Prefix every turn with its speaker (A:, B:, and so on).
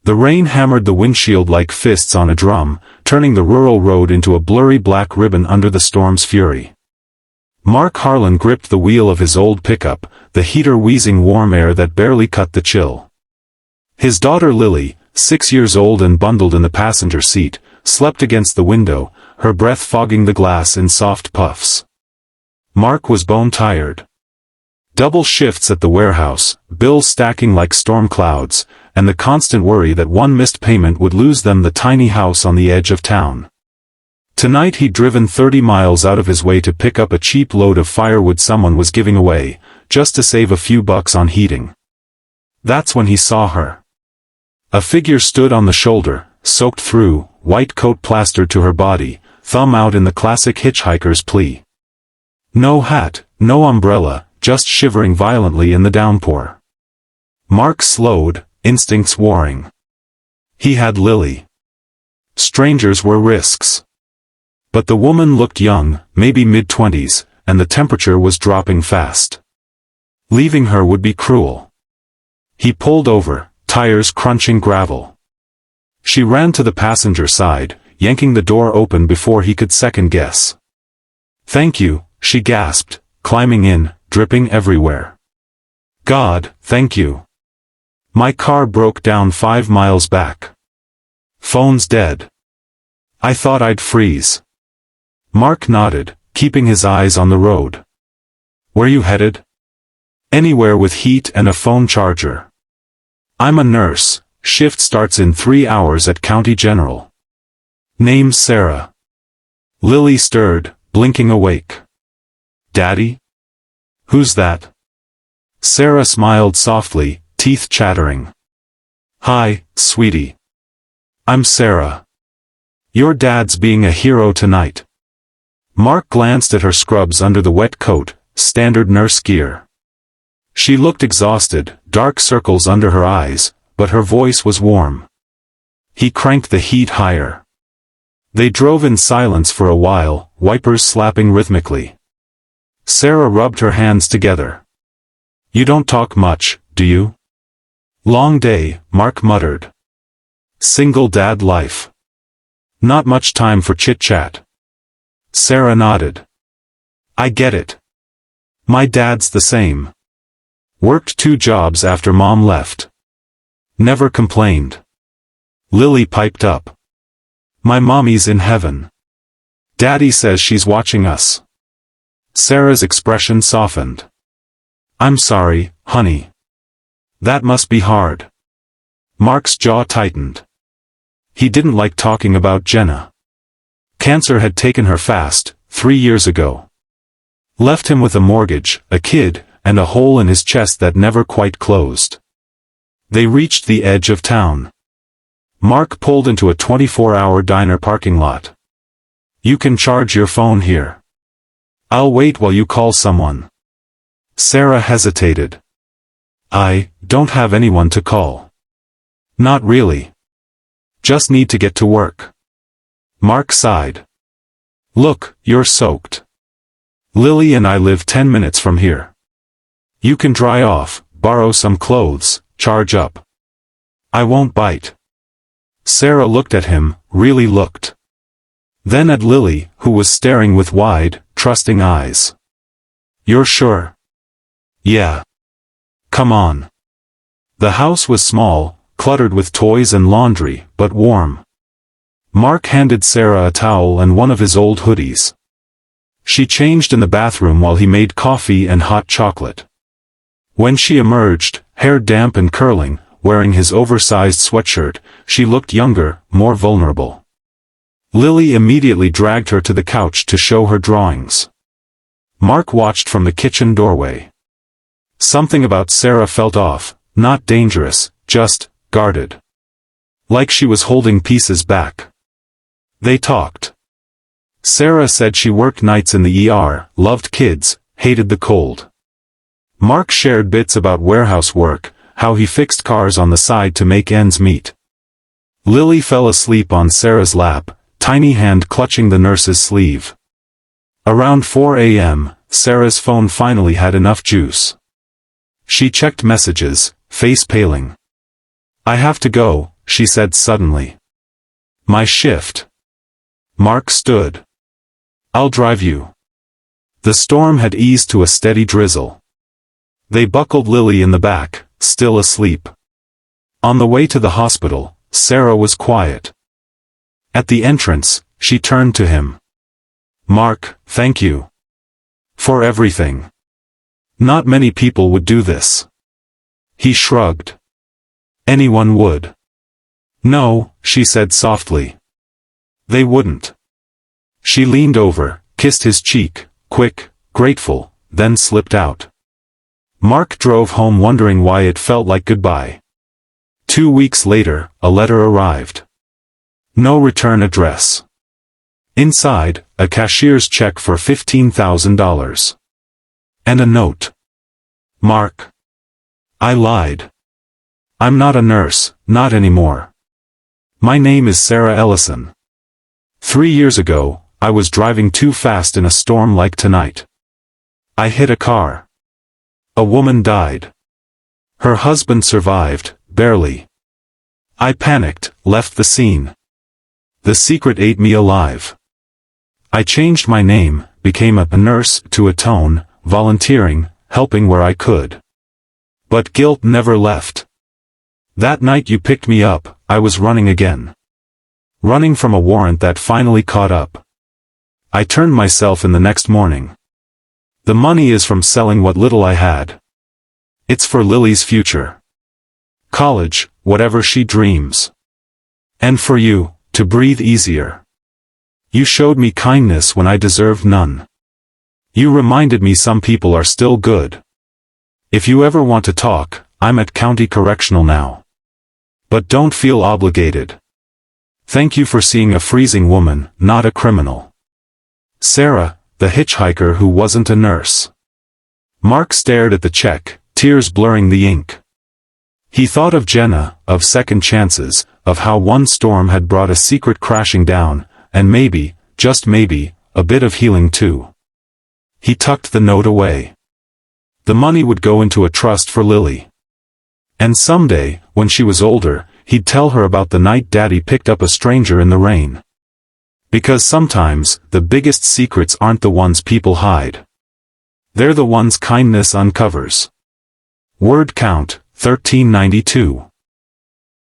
A: The rain hammered the windshield like fists on a drum, turning the rural road into a blurry black ribbon under the storm's fury. Mark Harlan gripped the wheel of his old pickup, the heater wheezing warm air that barely cut the chill. His daughter Lily, 6 years old and bundled in the passenger seat, slept against the window, her breath fogging the glass in soft puffs. Mark was bone-tired. Double shifts at the warehouse, bills stacking like storm clouds, and the constant worry that one missed payment would lose them the tiny house on the edge of town. Tonight he'd driven 30 miles out of his way to pick up a cheap load of firewood someone was giving away, just to save a few bucks on heating. That's when he saw her. A figure stood on the shoulder, soaked through, white coat plastered to her body, thumb out in the classic hitchhiker's plea. No hat, no umbrella, just shivering violently in the downpour. Mark slowed, instincts warring. He had Lily. Strangers were risks. But the woman looked young, maybe mid-20s, and the temperature was dropping fast. Leaving her would be cruel. He pulled over, tires crunching gravel. She ran to the passenger side, yanking the door open before he could second-guess. "Thank you," she gasped, climbing in, dripping everywhere. "God, thank you. My car broke down 5 miles back. Phone's dead. I thought I'd freeze." Mark nodded, keeping his eyes on the road. "Where you headed?" "Anywhere with heat and a phone charger. I'm a nurse, shift starts in 3 hours at County General. Name's Sarah." Lily stirred, blinking awake. "Daddy? Who's that?" Sarah smiled softly, teeth chattering. "Hi, sweetie. I'm Sarah. Your dad's being a hero tonight." Mark glanced at her scrubs under the wet coat, standard nurse gear. She looked exhausted, dark circles under her eyes, but her voice was warm. He cranked the heat higher. They drove in silence for a while, wipers slapping rhythmically. Sarah rubbed her hands together. "You don't talk much, do you?" "Long day," Mark muttered. "Single dad life. Not much time for chit-chat." Sarah nodded. "I get it. My dad's the same. Worked 2 jobs after Mom left. Never complained." Lily piped up. "My mommy's in heaven. Daddy says she's watching us." Sarah's expression softened. "I'm sorry, honey. That must be hard." Mark's jaw tightened. He didn't like talking about Jenna. Cancer had taken her fast, 3 years ago. Left him with a mortgage, a kid, and a hole in his chest that never quite closed. They reached the edge of town. Mark pulled into a 24-hour diner parking lot. "You can charge your phone here. I'll wait while you call someone." Sarah hesitated. "I don't have anyone to call." "Not really. Just need to get to work." Mark sighed. "Look, you're soaked. Lily and I live 10 minutes from here. You can dry off, borrow some clothes, charge up. I won't bite." Sarah looked at him, really looked. Then at Lily, who was staring with wide, trusting eyes. "You're sure?" "Yeah. Come on." The house was small, cluttered with toys and laundry, but warm. Mark handed Sarah a towel and one of his old hoodies. She changed in the bathroom while he made coffee and hot chocolate. When she emerged, hair damp and curling, wearing his oversized sweatshirt, she looked younger, more vulnerable. Lily immediately dragged her to the couch to show her drawings. Mark watched from the kitchen doorway. Something about Sarah felt off, not dangerous, just guarded. Like she was holding pieces back. They talked. Sarah said she worked nights in the ER, loved kids, hated the cold. Mark shared bits about warehouse work, how he fixed cars on the side to make ends meet. Lily fell asleep on Sarah's lap, tiny hand clutching the nurse's sleeve. Around 4 a.m., Sarah's phone finally had enough juice. She checked messages, face paling. "I have to go, she said suddenly. My shift. Mark stood. I'll drive you. The storm had eased to a steady drizzle. They buckled Lily in the back, still asleep. On the way to the hospital, Sarah was quiet. At the entrance, she turned to him. Mark, thank you. For everything. Not many people would do this. He shrugged. Anyone would. No, she said softly. They wouldn't. She leaned over, kissed his cheek, quick, grateful, then slipped out. Mark drove home wondering why it felt like goodbye. 2 weeks later, a letter arrived. No return address. Inside, a cashier's check for $15,000. And a note. Mark. I lied. I'm not a nurse, not anymore. My name is Sarah Ellison. 3 years ago, I was driving too fast in a storm like tonight. I hit a car. A woman died. Her husband survived, barely. I panicked, left the scene. The secret ate me alive. I changed my name, became a nurse to atone, volunteering, helping where I could. But guilt never left. That night you picked me up, I was running again. Running from a warrant that finally caught up. I turned myself in the next morning. The money is from selling what little I had. It's for Lily's future. College, whatever she dreams. And for you, to breathe easier. You showed me kindness when I deserved none. You reminded me some people are still good. If you ever want to talk, I'm at County Correctional now. But don't feel obligated. Thank you for seeing a freezing woman, not a criminal. Sarah, the hitchhiker who wasn't a nurse. Mark stared at the check, tears blurring the ink. He thought of Jenna, of second chances, of how one storm had brought a secret crashing down, and maybe, just maybe, a bit of healing too. He tucked the note away. The money would go into a trust for Lily. And someday, when she was older, he'd tell her about the night Daddy picked up a stranger in the rain. Because sometimes, the biggest secrets aren't the ones people hide. They're the ones kindness uncovers. Word count, 1392.